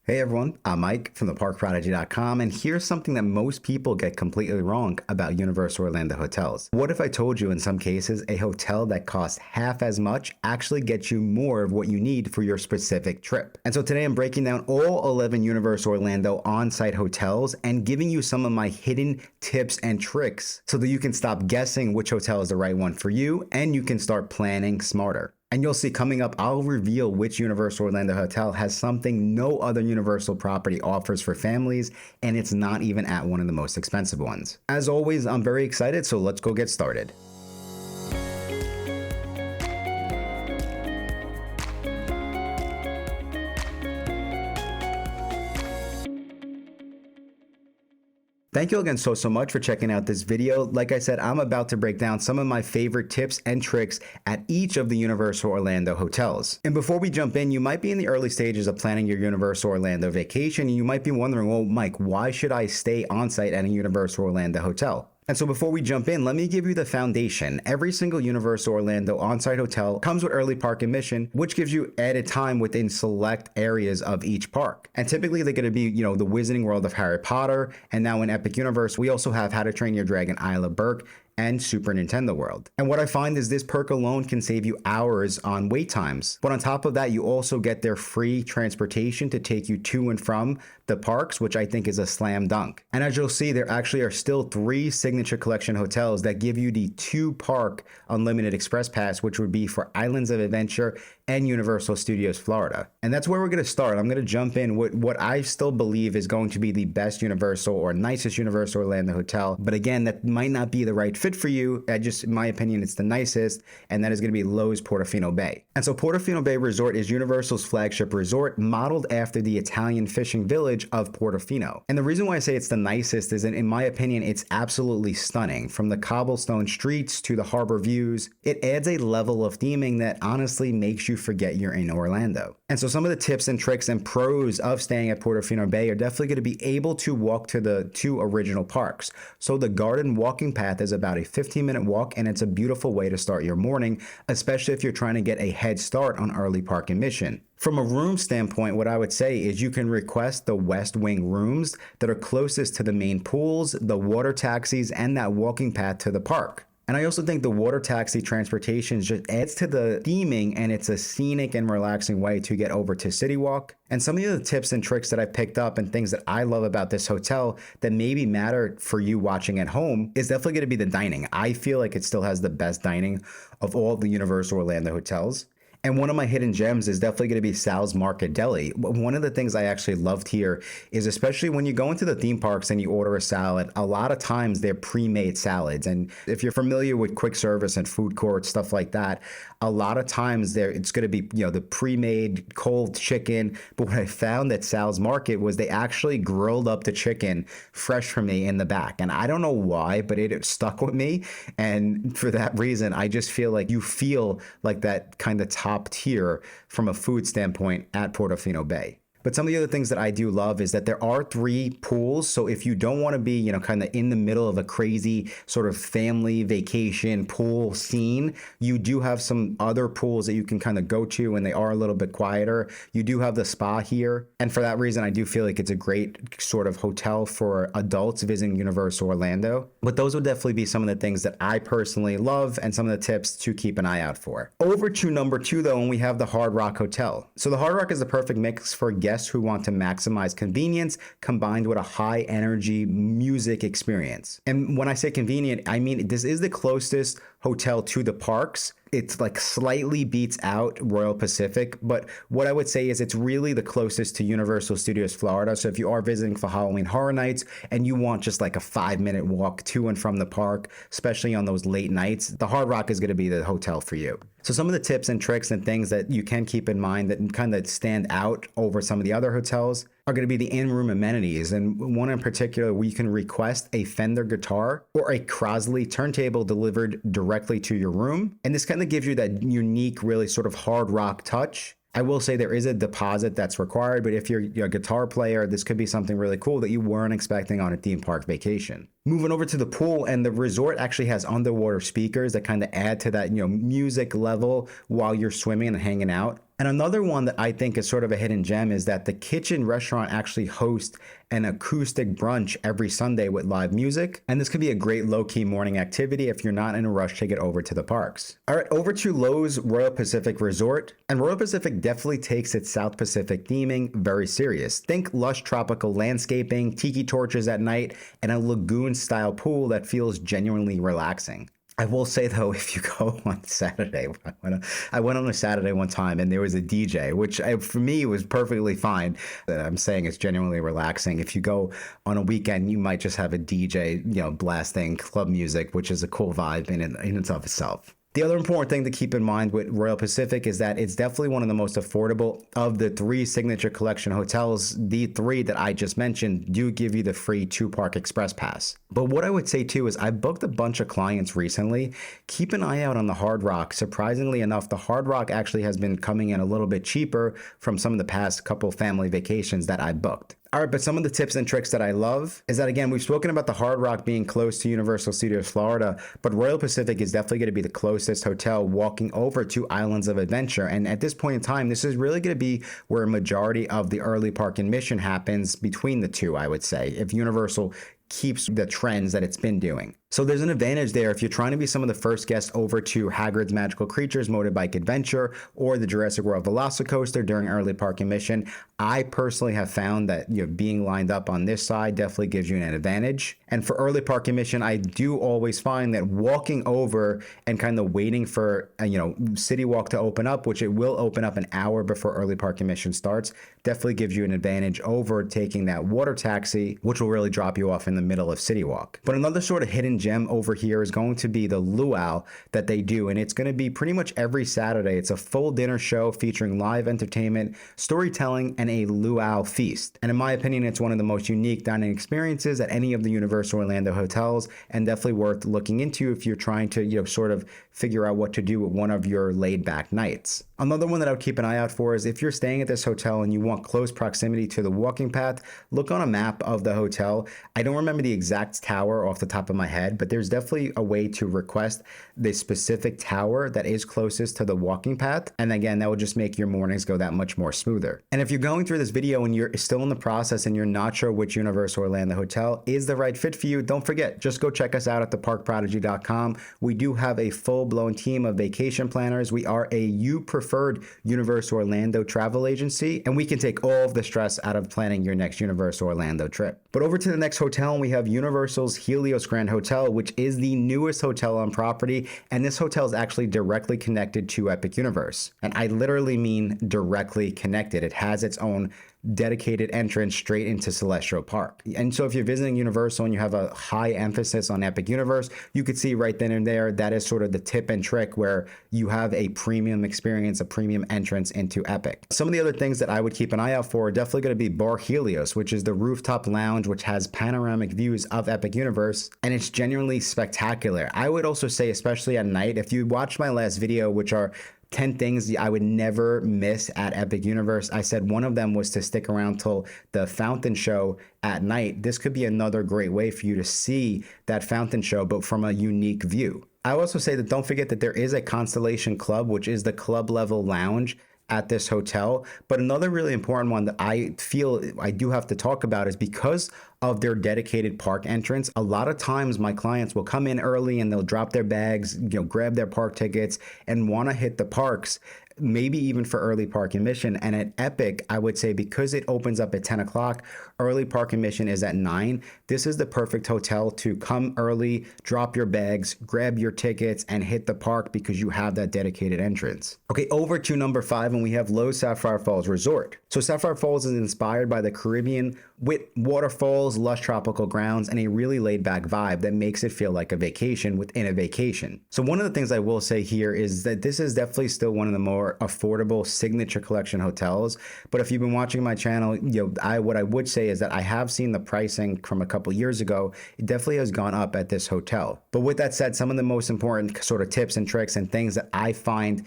Hey everyone, I'm Mike from the ParkProdigy.com, and here's something that most people get completely wrong about Universal Orlando hotels. What if I told you in some cases a hotel that costs half as much actually gets you more of what you need for your specific trip? And so today I'm breaking down all 11 Universal Orlando on-site hotels and giving you some of my hidden tips and tricks so that you can stop guessing which hotel is the right one for you and you can start planning smarter. And you'll see coming up, I'll reveal which Universal Orlando hotel has something no other Universal property offers for families, and it's not even at one of the most expensive ones. As always, I'm very excited, so let's go get started. Thank you again so much for checking out this video. Like I said, I'm about to break down some of my favorite tips and tricks at each of the Universal Orlando hotels. And before we jump in, you might be in the early stages of planning your Universal Orlando vacation, and you might be wondering, well, Mike, why should I stay on site at a Universal Orlando hotel? And so before we jump in, let me give you the foundation. Every single Universal Orlando on-site hotel comes with early park admission, which gives you added time within select areas of each park. And typically they're going to be, the Wizarding World of Harry Potter, and now in Epic Universe, we also have How to Train Your Dragon Isle of Berk and Super Nintendo World. And what I find is this perk alone can save you hours on wait times. But on top of that, you also get their free transportation to take you to and from the parks, which I think is a slam dunk. And as you'll see, there actually are still 3 Signature Collection hotels that give you the 2-park Unlimited Express Pass, which would be for Islands of Adventure and Universal Studios Florida. And that's where we're going to start. I'm going to jump in with what I still believe is going to be the best Universal or nicest Universal Orlando hotel. But again, that might not be the right fit for you. In my opinion, it's the nicest, and that is going to be Loews Portofino Bay. And so Portofino Bay Resort is Universal's flagship resort, modeled after the Italian fishing village of Portofino. And the reason why I say it's the nicest is that, in my opinion, it's absolutely stunning. From the cobblestone streets to the harbor views, it adds a level of theming that honestly makes you forget you're in Orlando. And so some of the tips and tricks and pros of staying at Portofino Bay are definitely going to be able to walk to the 2 original parks. So the garden walking path is about a 15-minute walk, and it's a beautiful way to start your morning, especially if you're trying to get a head start on early park admission. From a room standpoint, what I would say is you can request the West Wing rooms that are closest to the main pools, the water taxis, and that walking path to the park. And I also think the water taxi transportation just adds to the theming, and it's a scenic and relaxing way to get over to City Walk. And some of the tips and tricks that I picked up and things that I love about this hotel that maybe matter for you watching at home is definitely going to be the dining. I feel like it still has the best dining of all the Universal Orlando hotels. And one of my hidden gems is definitely going to be Sal's Market Deli. One of the things I actually loved here is, especially when you go into the theme parks and you order a salad, a lot of times they're pre-made salads. And if you're familiar with quick service and food courts, stuff like that, a lot of times it's going to be, the pre-made cold chicken. But what I found at Sal's Market was they actually grilled up the chicken fresh for me in the back. And I don't know why, but it stuck with me. And for that reason, I just feel like you feel like that kind of top tier from a food standpoint at Portofino Bay. But some of the other things that I do love is that there are 3 pools. So if you don't want to be, kind of in the middle of a crazy sort of family vacation pool scene, you do have some other pools that you can kind of go to, and they are a little bit quieter. You do have the spa here. And for that reason, I do feel like it's a great sort of hotel for adults visiting Universal Orlando. But those would definitely be some of the things that I personally love and some of the tips to keep an eye out for. Over to number 2, though, and we have the Hard Rock Hotel. So the Hard Rock is the perfect mix for guests who want to maximize convenience combined with a high energy music experience. And when I say convenient, I mean this is the closest hotel to the parks. It's like slightly beats out Royal Pacific, but what I would say is it's really the closest to Universal Studios Florida. So if you are visiting for Halloween Horror Nights and you want just like a 5-minute walk to and from the park, especially on those late nights, the Hard Rock is going to be the hotel for you. So some of the tips and tricks and things that you can keep in mind that kind of stand out over some of the other hotels are going to be the in-room amenities. And one in particular, where you can request a Fender guitar or a Crosley turntable delivered directly to your room. And this kind of gives you that unique, really sort of hard rock touch. I will say there is a deposit that's required, but if you're a guitar player, this could be something really cool that you weren't expecting on a theme park vacation. Moving over to the pool, and the resort actually has underwater speakers that kind of add to that, music level while you're swimming and hanging out. And another one that I think is sort of a hidden gem is that the kitchen restaurant actually hosts an acoustic brunch every Sunday with live music. And this could be a great low-key morning activity if you're not in a rush to get over to the parks. All right, over to Loews Royal Pacific Resort. And Royal Pacific definitely takes its South Pacific theming very serious. Think lush tropical landscaping, tiki torches at night, and a lagoon-style pool that feels genuinely relaxing. I will say though, if you go on Saturday, I went on a Saturday one time and there was a DJ, which for me was perfectly fine. I'm saying it's genuinely relaxing. If you go on a weekend, you might just have a DJ, blasting club music, which is a cool vibe in and of itself. The other important thing to keep in mind with Royal Pacific is that it's definitely one of the most affordable of the 3 Signature Collection hotels. The 3 that I just mentioned do give you the free 2-park express pass. But what I would say too is I booked a bunch of clients recently. Keep an eye out on the Hard Rock. Surprisingly enough, the Hard Rock actually has been coming in a little bit cheaper from some of the past couple family vacations that I booked. All right, but some of the tips and tricks that I love is that, again, we've spoken about the Hard Rock being close to Universal Studios Florida, but Royal Pacific is definitely going to be the closest hotel walking over to Islands of Adventure. And at this point in time, this is really going to be where a majority of the early park admission happens between the two, I would say, if Universal keeps the trends that it's been doing. So there's an advantage there if you're trying to be some of the first guests over to Hagrid's Magical Creatures Motorbike Adventure or the Jurassic World Velocicoaster during early park admission. I personally have found that being lined up on this side definitely gives you an advantage. And for early park admission, I do always find that walking over and kind of waiting for City Walk to open up, which it will open up an hour before early park admission starts, definitely gives you an advantage over taking that water taxi, which will really drop you off in the middle of City Walk. But another sort of hidden gem over here is going to be the luau that they do, and it's going to be pretty much every Saturday. It's a full dinner show featuring live entertainment, storytelling, and a luau feast. And in my opinion, it's one of the most unique dining experiences at any of the Universal Orlando hotels, and definitely worth looking into if you're trying to sort of figure out what to do with one of your laid-back nights. Another one that I would keep an eye out for is if you're staying at this hotel and you want close proximity to the walking path, look on a map of the hotel. I don't remember the exact tower off the top of my head, but there's definitely a way to request the specific tower that is closest to the walking path. And again, that will just make your mornings go that much more smoother. And if you're going through this video and you're still in the process and you're not sure which Universal Orlando hotel is the right fit for you, don't forget, just go check us out at theparkprodigy.com. We do have a full-blown team of vacation planners. We are a preferred Universal Orlando travel agency, and we can take all of the stress out of planning your next Universal Orlando trip. But over to the next hotel, and we have Universal's Helios Grand Hotel, which is the newest hotel on property, and this hotel is actually directly connected to Epic Universe. And I literally mean directly connected. It has its own dedicated entrance straight into Celestial Park. And so if you're visiting Universal and you have a high emphasis on Epic Universe, you could see right then and there, that is sort of the tip and trick where you have a premium experience, a premium entrance into Epic. Some of the other things that I would keep an eye out for are definitely going to be Bar Helios, which is the rooftop lounge, which has panoramic views of Epic Universe, and it's genuinely spectacular. I would also say, especially at night, if you watched my last video, which are 10 things I would never miss at Epic Universe, I said one of them was to stick around till the fountain show at night. This could be another great way for you to see that fountain show, but from a unique view. I also say that don't forget that there is a Constellation Club, which is the club level lounge at this hotel. But another really important one that I feel I do have to talk about is because of their dedicated park entrance. A lot of times my clients will come in early and they'll drop their bags, grab their park tickets and want to hit the parks, maybe even for early park admission. And at Epic, I would say because it opens up at 10 o'clock, early park admission is at 9. This is the perfect hotel to come early, drop your bags, grab your tickets, and hit the park because you have that dedicated entrance. Okay, over to number 5, and we have Loews Sapphire Falls Resort. So Sapphire Falls is inspired by the Caribbean with waterfalls, lush tropical grounds, and a really laid-back vibe that makes it feel like a vacation within a vacation. So one of the things I will say here is that this is definitely still one of the more affordable Signature Collection hotels. But if you've been watching my channel, what I would say is that I have seen the pricing from a couple years ago. It definitely has gone up at this hotel. But with that said, some of the most important sort of tips and tricks and things that I find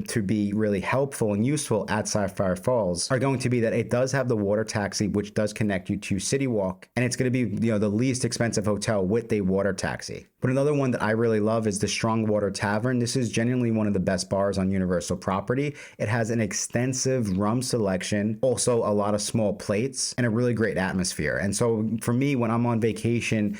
to be really helpful and useful at Sapphire Falls are going to be that it does have the water taxi, which does connect you to City Walk, and it's going to be the least expensive hotel with a water taxi. But another one that I really love is the Strong Water Tavern. This is genuinely one of the best bars on Universal property. property. It has an extensive rum selection, also a lot of small plates, and a really great atmosphere. And so for me, when I'm on vacation,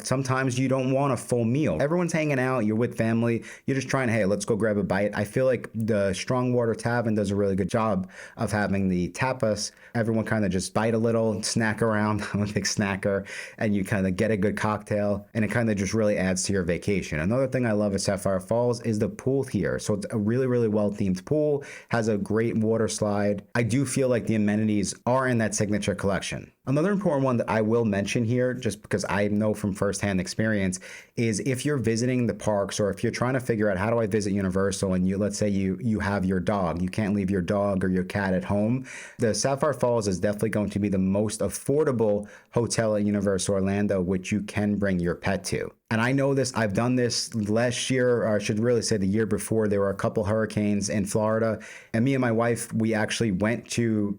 sometimes you don't want a full meal. Everyone's hanging out, you're with family, you're just trying, hey, let's go grab a bite. I feel like the Strongwater Tavern does a really good job of having the tapas. Everyone kind of just bite a little, snack around. I'm a big snacker, and you kind of get a good cocktail, and it kind of just really adds to your vacation. Another thing I love at Sapphire Falls is the pool here. So it's a really, really well themed pool, has a great water slide. I do feel like the amenities are in that signature collection. Another important one that I will mention here, just because I know from firsthand experience, is if you're visiting the parks, or if you're trying to figure out how do I visit Universal, and let's say you have your dog, you can't leave your dog or your cat at home, the Sapphire Falls is definitely going to be the most affordable hotel at Universal Orlando, which you can bring your pet to. And I know this, I've done this last year, or I should really say the year before. There were a couple hurricanes in Florida, and me and my wife, we actually went to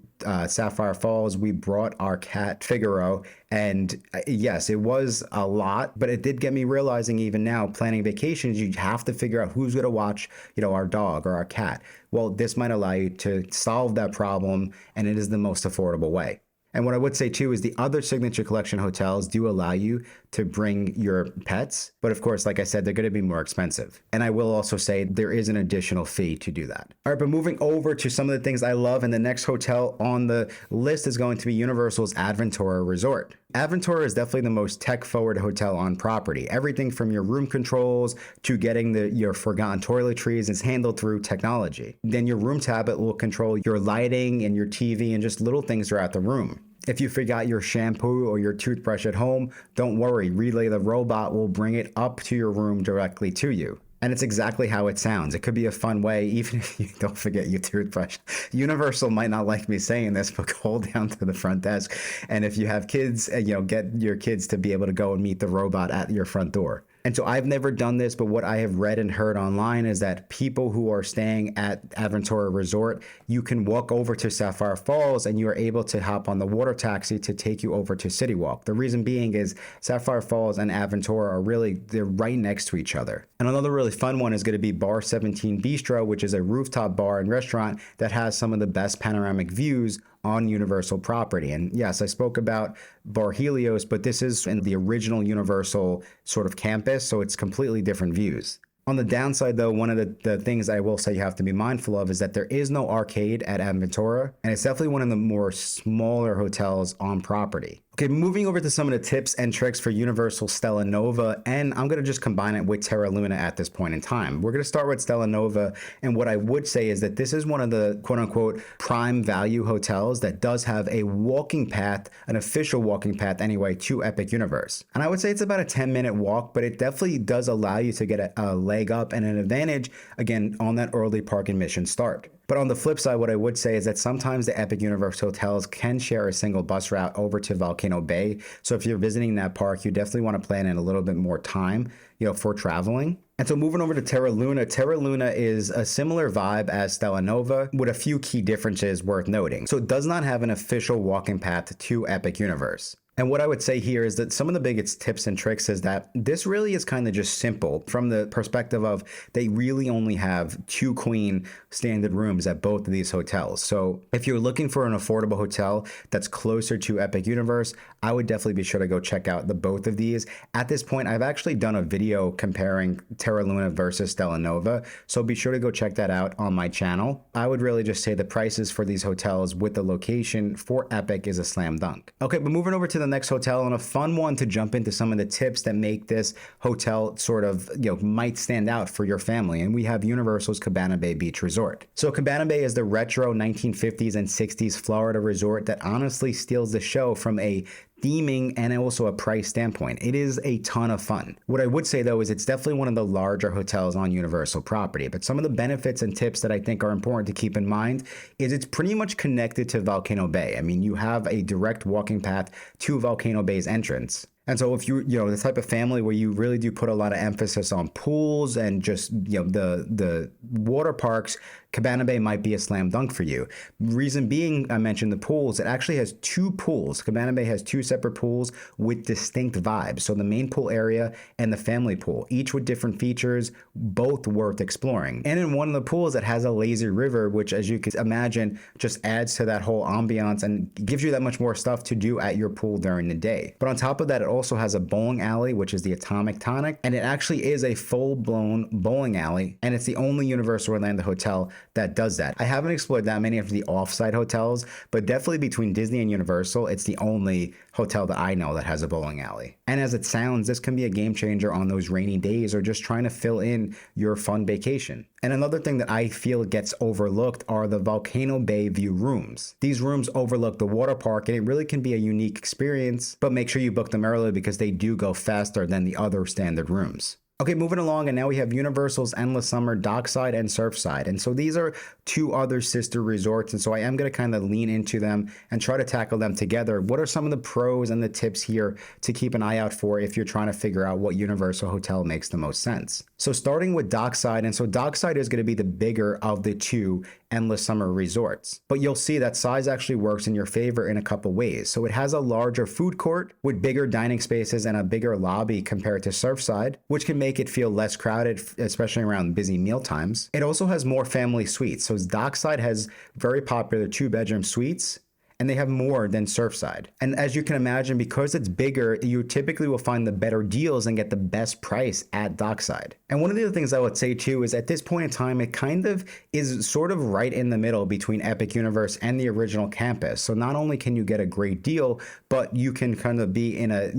Sapphire Falls. We brought our cat Figaro, and yes, it was a lot, but it did get me realizing, even now planning vacations, you have to figure out who's going to watch, our dog or our cat. Well, this might allow you to solve that problem, and it is the most affordable way. And what I would say too is the other Signature Collection hotels do allow you to bring your pets, but of course, like I said, they're going to be more expensive. And I will also say there is an additional fee to do that. All right, but moving over to some of the things I love, and the next hotel on the list is going to be Universal's Aventura Resort. Aventura is definitely the most tech-forward hotel on property. Everything from your room controls to getting your forgotten toiletries is handled through technology. Then your room tablet will control your lighting and your TV and just little things throughout the room. If you forgot your shampoo or your toothbrush at home, don't worry, Relay the robot will bring it up to your room directly to you. And it's exactly how it sounds. It could be a fun way, even if you don't forget your toothbrush. Universal might not like me saying this, but go down to the front desk. And if you have kids, get your kids to be able to go and meet the robot at your front door. And so I've never done this, but what I have read and heard online is that people who are staying at Aventura Resort, you can walk over to Sapphire Falls and you are able to hop on the water taxi to take you over to City Walk. The reason being is Sapphire Falls and Aventura they're right next to each other. And another really fun one is going to be Bar 17 Bistro, which is a rooftop bar and restaurant that has some of the best panoramic views on Universal property. And yes, I spoke about Bar Helios, but this is in the original Universal sort of campus, so it's completely different views. On the downside, though, one of the things I will say you have to be mindful of is that there is no arcade at Aventura, and it's definitely one of the more smaller hotels on property. Okay, moving over to some of the tips and tricks for Universal Stella Nova, and I'm going to just combine it with Terra Luna at this point in time. We're going to start with Stella Nova, and what I would say is that this is one of the quote-unquote prime value hotels that does have a walking path, an official walking path anyway, to Epic Universe. And I would say it's about a 10-minute walk, but it definitely does allow you to get a leg up and an advantage, again, on that early park admission start. But on the flip side, what I would say is that sometimes the Epic Universe hotels can share a single bus route over to Volcano Bay. So if you're visiting that park, you definitely want to plan in a little bit more time, for traveling. And so moving over to Terra Luna is a similar vibe as Stella Nova with a few key differences worth noting. So it does not have an official walking path to Epic Universe. And what I would say here is that some of the biggest tips and tricks is that this really is kind of just simple from the perspective of they really only have 2 queen standard rooms at both of these hotels. So if you're looking for an affordable hotel that's closer to Epic Universe, I would definitely be sure to go check out both of these. At this point, I've actually done a video comparing Terra Luna versus Stella Nova, so be sure to go check that out on my channel. I would really just say the prices for these hotels with the location for Epic is a slam dunk. Okay, but moving over to the next hotel, and a fun one to jump into some of the tips that make this hotel sort of, might stand out for your family. And we have Universal's Cabana Bay Beach Resort. So Cabana Bay is the retro 1950s and 60s Florida resort that honestly steals the show from a theming and also a price standpoint. It is a ton of fun. What I would say though is it's definitely one of the larger hotels on Universal property, but some of the benefits and tips that I think are important to keep in mind is it's pretty much connected to Volcano Bay. I mean, you have a direct walking path to Volcano Bay's entrance. And so if you the type of family where you really do put a lot of emphasis on pools and just, the water parks, Cabana Bay might be a slam dunk for you. Reason being, I mentioned the pools. It actually has two pools. Cabana Bay has two separate pools with distinct vibes. So the main pool area and the family pool, each with different features, both worth exploring. And in one of the pools, it has a lazy river, which, as you can imagine, just adds to that whole ambiance and gives you that much more stuff to do at your pool during the day. But on top of that, it also has a bowling alley, which is the Atomic Tonic, and it actually is a full-blown bowling alley, and it's the only Universal Orlando hotel that does that. I haven't explored that many of the off-site hotels, but definitely between Disney and Universal, it's the only hotel that I know that has a bowling alley. And as it sounds, this can be a game changer on those rainy days or just trying to fill in your fun vacation. And another thing that I feel gets overlooked are the Volcano Bay view rooms. These rooms overlook the water park, and it really can be a unique experience, but make sure you book them early because they do go faster than the other standard rooms. Okay, moving along, and now we have Universal's Endless Summer, Dockside, and Surfside. And so these are two other sister resorts, and so I am going to kind of lean into them and try to tackle them together. What are some of the pros and the tips here to keep an eye out for if you're trying to figure out what Universal hotel makes the most sense? So starting with Dockside, and so Dockside is going to be the bigger of the two Endless Summer resorts. But you'll see that size actually works in your favor in a couple ways. So it has a larger food court with bigger dining spaces and a bigger lobby compared to Surfside, which can make it feel less crowded, especially around busy meal times. It also has more family suites. So Dockside has very popular 2-bedroom suites, and they have more than Surfside. And as you can imagine, because it's bigger, you typically will find the better deals and get the best price at Dockside. And one of the other things I would say too is at this point in time, it kind of is sort of right in the middle between Epic Universe and the original campus. So not only can you get a great deal, but you can kind of be in a,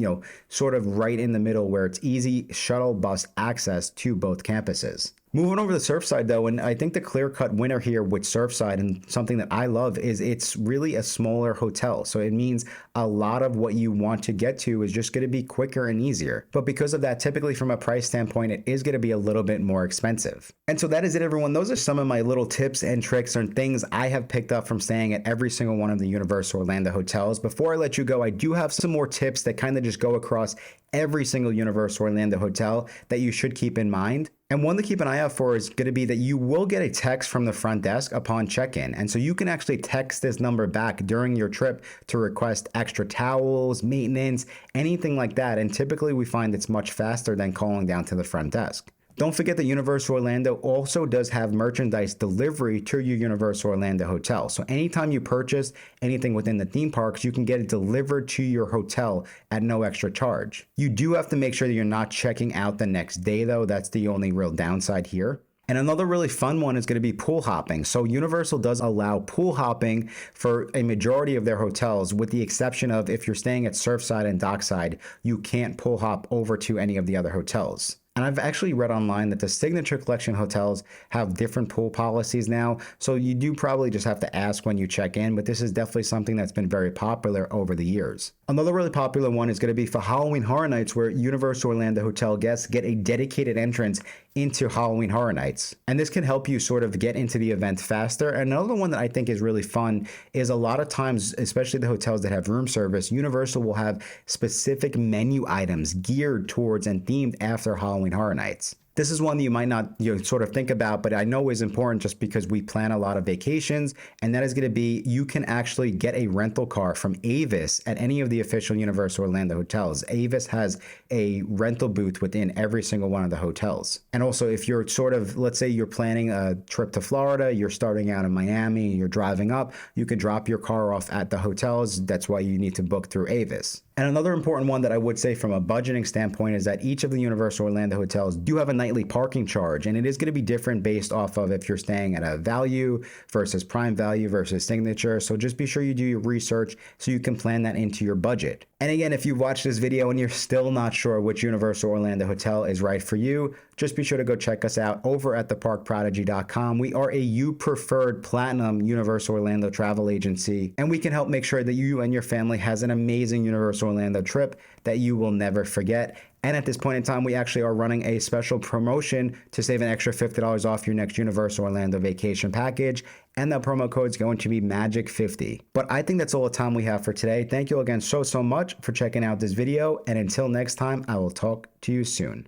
sort of right in the middle where it's easy shuttle bus access to both campuses. Moving over to Surfside though, and I think the clear-cut winner here with Surfside, and something that I love, is it's really a smaller hotel. So it means a lot of what you want to get to is just going to be quicker and easier. But because of that, typically from a price standpoint, it is going to be a little bit more expensive. And so that is it, everyone. Those are some of my little tips and tricks and things I have picked up from staying at every single one of the Universal Orlando hotels. Before I let you go, I do have some more tips that kind of just go across every single Universal Orlando hotel that you should keep in mind. And one to keep an eye out for is going to be that you will get a text from the front desk upon check-in. And so you can actually text this number back during your trip to request extra towels, maintenance, anything like that. And typically we find it's much faster than calling down to the front desk. Don't forget that Universal Orlando also does have merchandise delivery to your Universal Orlando hotel. So anytime you purchase anything within the theme parks, you can get it delivered to your hotel at no extra charge. You do have to make sure that you're not checking out the next day though. That's the only real downside here. And another really fun one is going to be pool hopping. So Universal does allow pool hopping for a majority of their hotels, with the exception of if you're staying at Surfside and Dockside, you can't pool hop over to any of the other hotels. And I've actually read online that the Signature Collection hotels have different pool policies now. So you do probably just have to ask when you check in, but this is definitely something that's been very popular over the years. Another really popular one is going to be for Halloween Horror Nights, where Universal Orlando hotel guests get a dedicated entrance into Halloween Horror Nights. And this can help you sort of get into the event faster. And another one that I think is really fun is a lot of times, especially the hotels that have room service, Universal will have specific menu items geared towards and themed after Halloween Horror Nights. This is one that you might not sort of think about, but I know is important just because we plan a lot of vacations, and that is going to be you can actually get a rental car from Avis at any of the official Universal Orlando hotels. Avis has a rental booth within every single one of the hotels. And also if you're sort of, let's say you're planning a trip to Florida, you're starting out in Miami, you're driving up, you could drop your car off at the hotels. That's why you need to book through Avis. And another important one that I would say from a budgeting standpoint is that each of the Universal Orlando hotels do have a nightly parking charge, and it is going to be different based off of if you're staying at a value versus prime value versus signature. So just be sure you do your research so you can plan that into your budget. And again, if you've watched this video and you're still not sure which Universal Orlando hotel is right for you, just be sure to go check us out over at theparkprodigy.com. We are a You Preferred Platinum Universal Orlando travel agency, and we can help make sure that you and your family has an amazing Universal Orlando trip that you will never forget. And at this point in time, we actually are running a special promotion to save an extra $50 off your next Universal Orlando vacation package. and that promo code is going to be MAGIC50. But I think that's all the time we have for today. Thank you again so much for checking out this video, and until next time, I will talk to you soon.